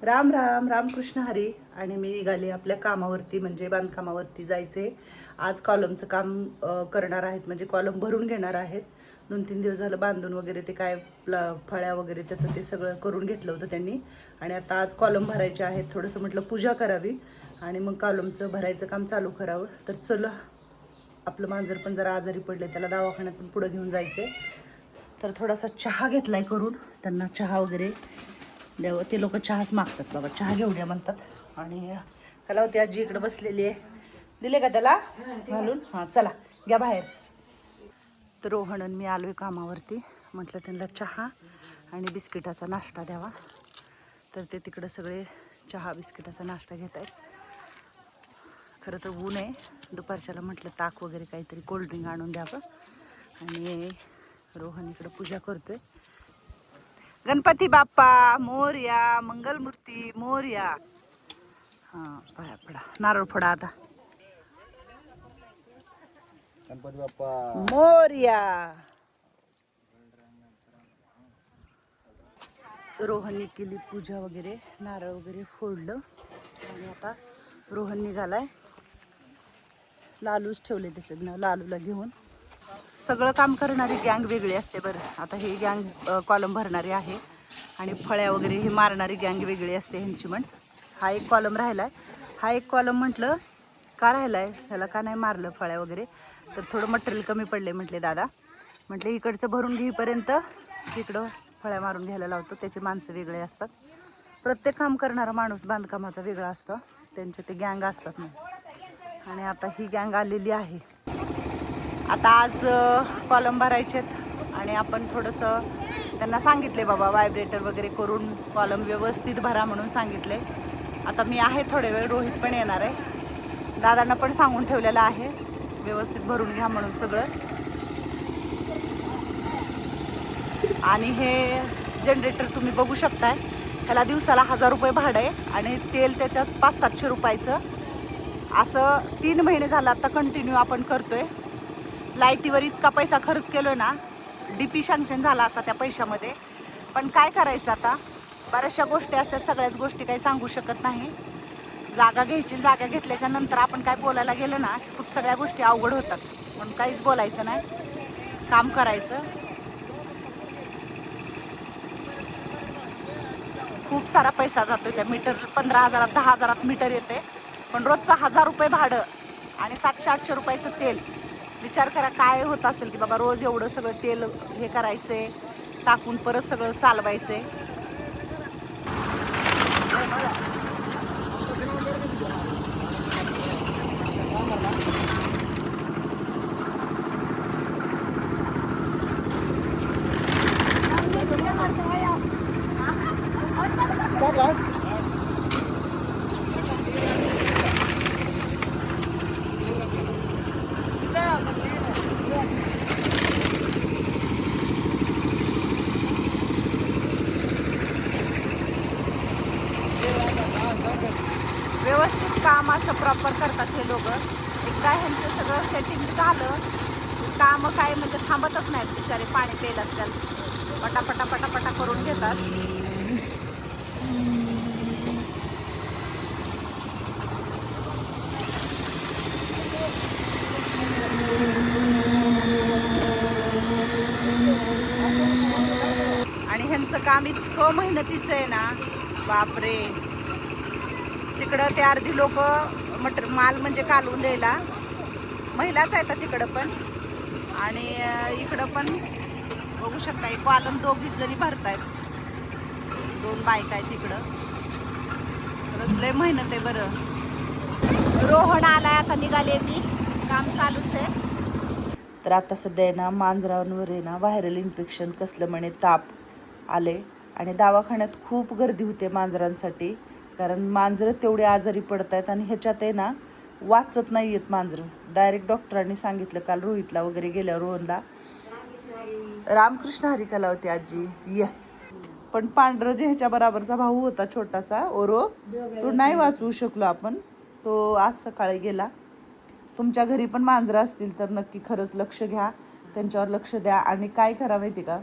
राम राम रामकृष्ण हरी. आणि मी निघाले आपल्या कामावरती, म्हणजे बांधकामावरती जायचे. आज कॉलमचं काम करणार आहेत, म्हणजे कॉलम भरून घेणार आहेत. 2-3 दिवस झालं बांधून वगैरे ते काय फळ्या वगैरे त्याचं ते सगळं करून घेतलं होतं त्यांनी. आणि आता आज कॉलम भरायचे आहेत. थोडंसं म्हटलं पूजा करावी आणि मग कॉलमचं भरायचं काम चालू करावं. तर चला, आपलं मांजर पण जरा आजारी पडले, त्याला दवाखान्यातून पुढं घेऊन जायचे. तर थोडासा चहा घेतलाय करून, त्यांना चहा वगैरे द्यावं. ते लोक चहाच मागतात बाबा, चहा घेऊन या म्हणतात. आणि त्याला होती आजी इकडे बसलेली आहे, दिले का त्याला घालून? हां चला घ्या बाहेर. तर रोहन आणि मी आलोय कामावरती, म्हटलं त्यांना चहा आणि बिस्किटाचा नाश्ता द्यावा. तर ते तिकडं सगळे चहा बिस्किटाचा नाश्ता घेत आहेत. खरं तर ऊन आहे, दुपारच्याला म्हटलं ताक वगैरे काहीतरी कोल्ड्रिंक आणून द्यावं. आणि रोहन इकडं पूजा करतोय. गणपती बाप्पा मोरया, मंगलमूर्ती मोरया. हां पाया पडा, नारळ फोडा आता. गणपती बाप्पा मोरया. रोहनने केली पूजा वगैरे, नारळ वगैरे फोडलं. आणि आता रोहन निघालाय. लालूच ठेवले त्याचं नाव, लालूला घेऊन. सगळं काम करणारी गँग वेगळी असते बरं. आता ही गँग कॉलम भरणारी आहे आणि फळ्या वगैरे ही मारणारी गँग वेगळी असते ह्यांची. म्हण हा एक कॉलम राहिलाय. हा एक कॉलम म्हटलं का राहिलाय, ह्याला का नाही मारलं फळ्या वगैरे, तर थोडं मटेरियल कमी पडले म्हटले दादा. म्हटले इकडचं भरून घेईपर्यंत तिकडं फळ्या मारून घ्यायला लावतो. त्याचे माणसं वेगळे असतात. प्रत्येक काम करणारा माणूस बांधकामाचा वेगळा असतो. त्यांचे ते गँग असतात ना. आणि आता ही गँग आलेली आहे. आता आज कॉलम भरायचेत आणि आपण थोडंसं त्यांना सांगितले बाबा व्हायब्रेटर वगैरे करून कॉलम व्यवस्थित भरा म्हणून सांगितले. आता मी आहे थोडे वेळ, रोहित पण येणार आहे. दादांना पण सांगून ठेवलेलं आहे व्यवस्थित भरून घ्या म्हणून सगळं. आणि हे जनरेटर तुम्ही बघू शकताय, ह्याला दिवसाला 1000 रुपये भाडं आहे आणि तेल त्याच्यात 500-700 रुपयाचं. असं 3 महिने झालं आता कंटिन्यू आपण करतोय. लाईटीवर इतका पैसा खर्च केलोय ना, DP सँक्शन झाला असा त्या पैशामध्ये. पण काय करायचं आता, बऱ्याचशा गोष्टी असतात, सगळ्याच गोष्टी काही सांगू शकत नाही. जागा घ्यायची, जागा घेतल्याच्या नंतर आपण काय बोलायला गेलं ना, खूप सगळ्या गोष्टी अवघड होतात. पण काहीच बोलायचं नाही, काम करायचं. खूप सारा पैसा जातो त्या मीटर. 15,000 10,000 मीटर येते, पण रोजचा 1000 रुपये भाडं आणि 700-800 रुपयाचं तेल. विचार करा काय होत असेल की बाबा रोज एवढं सगळं तेल हे करायचंय, टाकून परत सगळं चालवायचंय. व्यवस्थित काम असं प्रॉपर करतात हे लोक. एकदा ह्यांचं सगळं सेटिंग झालं, काम काय म्हणजे थांबतच नाहीत बिचारे. पाणी प्यायला असतात, पटापटा पटापटा करून घेतात. आणि ह्यांचं काम इतकं मेहनतीचं आहे ना, बापरे. तिकडं ते अर्धी लोक माल म्हणजे कालवून द्यायला महिलाच आहेत तिकडं पण. आणि इकडं पण बघू शकता, एक कॉलम 2 जणी भरतायत, 2 बायका आहेत तिकडं. खरंच लय मेहनत आहे बरं. रोहन आलाय, आता निघाले मी, काम चालूच आहे. तर आता सध्या आहे ना, मांजरांवर आहे ना व्हायरल इन्फेक्शन कसलं म्हणे ताप आले. आणि दवाखान्यात खूप गर्दी होते मांजरांसाठी, कारण मांजरं तेवढे आजारी पडत आहेत. आणि ह्याच्यात आहे ना वाचत नाही आहेत मांजरं. डायरेक्ट डॉक्टरांनी सांगितलं काल रोहितला वगैरे गेल्यावर, रोहनला. रामकृष्ण हरी कला होती आजी या. पण पांढरं जे ह्याच्या बराबरचा भाऊ होता छोटासा ओरो, तो नाही वाचवू शकलो आपण. तो आज सकाळी गेला. तुमच्या घरी पण मांजरं असतील तर नक्की खरंच लक्ष घ्या, त्यांच्यावर लक्ष द्या. आणि काय करा माहिती का,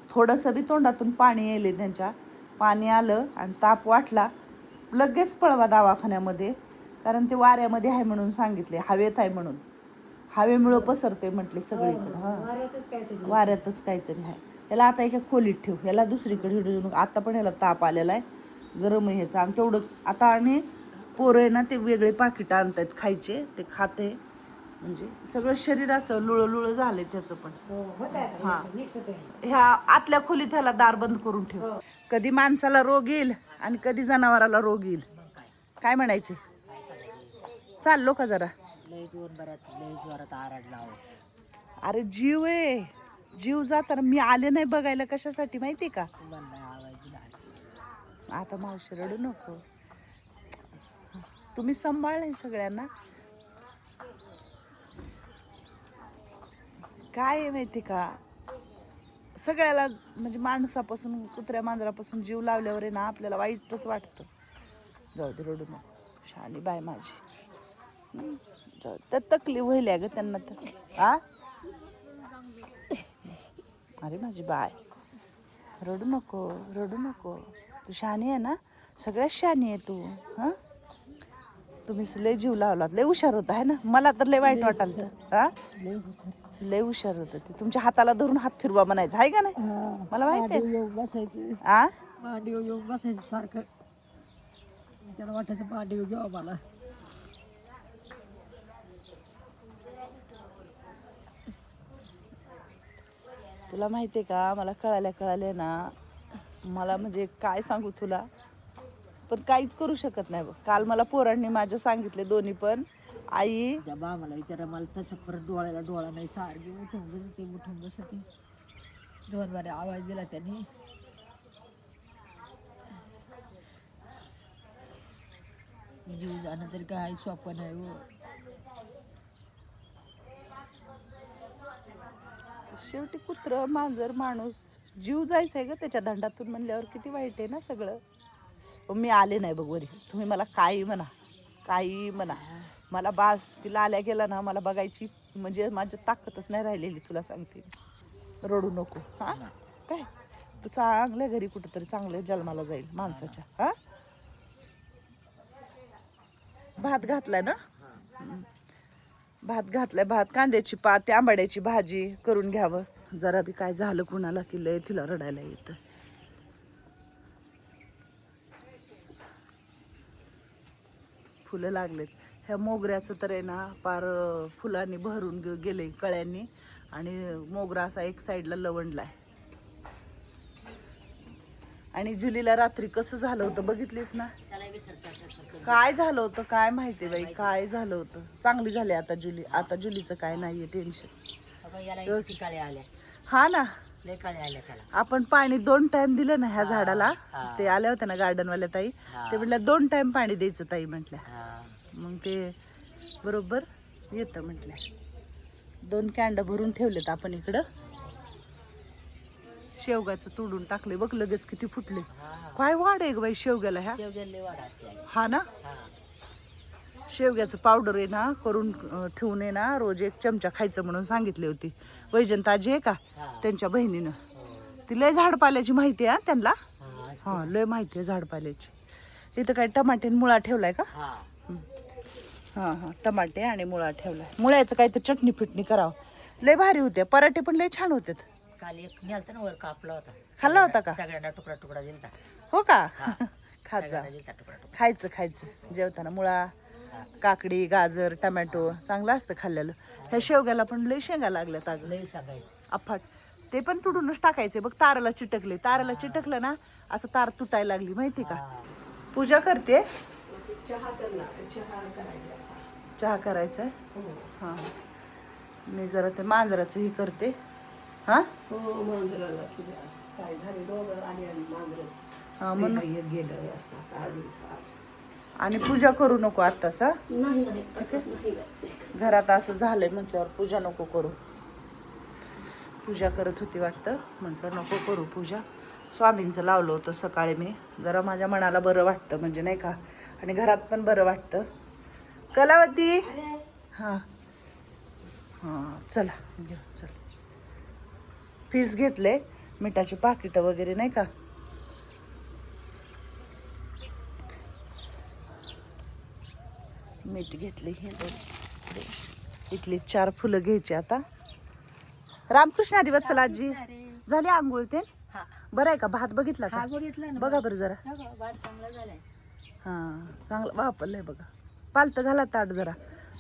थोडंसं बी तोंडातून पाणी येईल त्यांच्या, पाणी आलं आणि ताप वाटला लगेच पळवा दवाखान्यामध्ये, कारण ते वाऱ्यामध्ये आहे म्हणून सांगितले, हवेत आहे म्हणून, हवेमुळं पसरते म्हटले सगळीकडं. हां, वाऱ्यातच काहीतरी आहे. याला आता एका खोलीत ठेव, याला दुसरीकडे हिडू. आता पण याला ताप आलेला आहे, गरम आहे ह्याचा. आणि तेवढंच आता आणि पोरं आहे ना ते वेगळे पाकिट आणतात खायचे, ते खाते. म्हणजे सगळं शरीर असं लुळं झालंय त्याचं पण. हां, ह्या आतल्या खोलीत ह्याला दार बंद करून ठेव. कधी माणसाला रोग येईल आणि कधी जनावराला रोग येईल, काय म्हणायचे. चाललो का जरा. लय जोरात आरडला. अरे जीव आहे, जीव जाताना. मी आले नाही बघायला कशासाठी माहिती का. आता मावशी रडू नको, तुम्ही सांभाळलंय सगळ्यांना. काय आहे माहिती का, सगळ्याला म्हणजे माणसापासून कुत्र्या मांजरापासून जीव लावल्यावर आहे ना आपल्याला वाईटच वाटतं. जाऊ दे, रडू नको, शानी बाय माझी. जाऊ त्या तकलीफ व्हायला ग त्यांना तर. आ अरे माझी बाय, रडू नको, रडू नको, तू शहाणी आहे ना, सगळ्यात शहाणी आहे तू. हां, तुम्ही लय जीव लावलात, लय हुशार होता आहे ना. मला तर लय वाईट वाटाल तर. हा, लय हुशार होतं ते. तुमच्या हाताला धरून हात फिरवा म्हणायचं आहे का नाही, मला माहिती आहे. येऊन बसायचं, आ मांडीवर येऊन बसायचं सारखं. त्याला वाटायचं मांडीवर घ्यावा मला. तुला माहिती आहे का, मला कळाल्या ना, मला म्हणजे काय सांगू तुला, पण काहीच करू शकत नाही बघ. काल मला पोरांनी माझ्या सांगितले दोन्ही पण, आई त्या बाबाला विचारा, मला तसं परत डोळ्याला डोळा नाही, सारखी उठून बसते. दोन बारे आवाज दिला त्यांनी. जीव जाणं तरी काय सोपं नाही हो. शेवटी कुत्र मांजर माणूस जीव जायचंय ग त्याच्या धंडातून म्हणल्यावर किती वाईट आहे ना सगळं. मी आले नाही बघ वरी, तुम्ही मला काही म्हणा, काही म्हणा, मला बास. तिला आल्या गेला ना मला बघायची म्हणजे माझ्या ताकदच नाही राहिलेली, तुला सांगते. रडू नको. हा काय, तू चांगल्या घरी कुठंतरी चांगल्या जन्माला जाईल माणसाच्या. हा, भात घातलाय ना, भात घातलाय, भात, कांद्याची पात, आंबाड्याची भाजी करून घ्यावं. जरा बी काय झालं कुणाला की लय तिला रडायला येतं. फुलं लागलेत ह्या मोगऱ्याचं तर आहे ना, पार फुलांनी भरून गेले कळ्यांनी, आणि मोगरा असा एक साईडला लवंडलाय. आणि जुलीला रात्री कसं झालं होतं बघितलीस ना, काय झालं होतं काय माहिती बाई, काय झालं होतं. चांगली झाली आता जुली, आता जुलीचं काय नाहीये टेन्शन. हा ना, आपण पाणी 2 टाइम दिलं ना ह्या झाडाला. ते आल्या होत्या ना गार्डनवाल्या ताई, ते म्हटल्या 2 टाइम पाणी द्यायचं ताई म्हटल्या. मग ते बरोबर येतं म्हटल्या. 2 कॅन्ड भरून ठेवलेत आपण इकडं. शेवगाचं तोडून टाकले बघ, लगेच किती फुटले. काय वाढ आहे ग बाई शेवग्याला ह्या. हा ना, शेवग्याचं पावडर आहे ना करून ठेवून आहे ना, रोज 1 चमचा खायचं म्हणून सांगितले होते. वैजंताजी आहे का त्यांच्या बहिणीनं, ती लय झाडपाल्याची माहिती आहे त्यांना. हा, लय माहिती आहे झाडपाल्याची. इथं काय टमाटे मुळा ठेवलाय का. हा हा, टमाटे आणि मुळा ठेवलाय. मुळ्याचं काय तर चटणी फिटणी करावं, लय भारी होते. पराठे पण लय छान होते. काल एक नेलता ना वर, कापला होता. खाल्ला होता का. सगळ्यांना तुकडा दिलता. हो का. खात जा, तुकडा. खायचं जेवताना. मुळा, काकडी, गाजर, टमॅटो चांगलं असतं खाल्लेलं. ह्या शेवग्याला पण लय शेंगा लागल्यात अगं, लय सांगायचं. अफाट. ते पण तुडूनच टाकायचे बघ. ताराला चिटकले, ताराला चिटकलं ना असं तार तुटायला लागली माहिती का. पूजा करते, चहा करायचा आहे. हां, मी जरा ते मांजराचं हे करते. हां, हां म्हणून. आणि पूजा करू नको आत्ताच. हा, ठीक आहे. घरात असं झालंय म्हटल्यावर पूजा नको करू. पूजा करत होती वाटतं, म्हटलं नको करू पूजा. स्वामींचं लावलं होतं सकाळी मी, जरा माझ्या मनाला बरं वाटतं म्हणजे नाही का, आणि घरात पण बरं वाटतं. कलावती, हां हां, चला घेऊ, चल. फीस घेतले, मिठाचे पाकिटं वगैरे नाही का. मीठ घेतले हे इथली 4 फुलं घ्यायची आता. रामकृष्ण हरी वत्सल आजी झाली आंघोळ ते हा बरं आहे का? भात बघितला का? हा बघितलं ना बघा बरं जरा. भात चांगला झालाय. हा चांगलं वापरलंय बघा. पालतं घाला ताट जरा.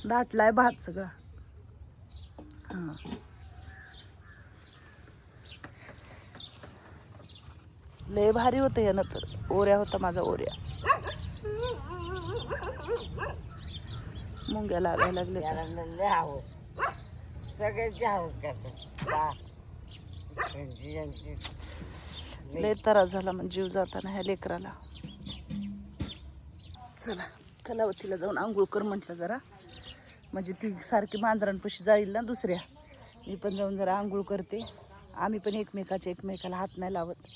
दाटलाय भात सगळा. हा लय भारी होतं या नंतर. ओऱ्या होता माझा ओऱ्या. मुंग्या लागायला लागले. सगळ्यांची हाऊस करतात. लय त्रास झाला म्हणजे जीव जाताना ह्या लेकराला. चला कलावतीला जाऊन आंघोळ कर म्हटलं जरा, म्हणजे ती सारखी मांजरांपाशी जाईल ना दुसऱ्या. मी पण जाऊन जरा आंघोळ करते. आम्ही पण एकमेकाला हात नाही लावत.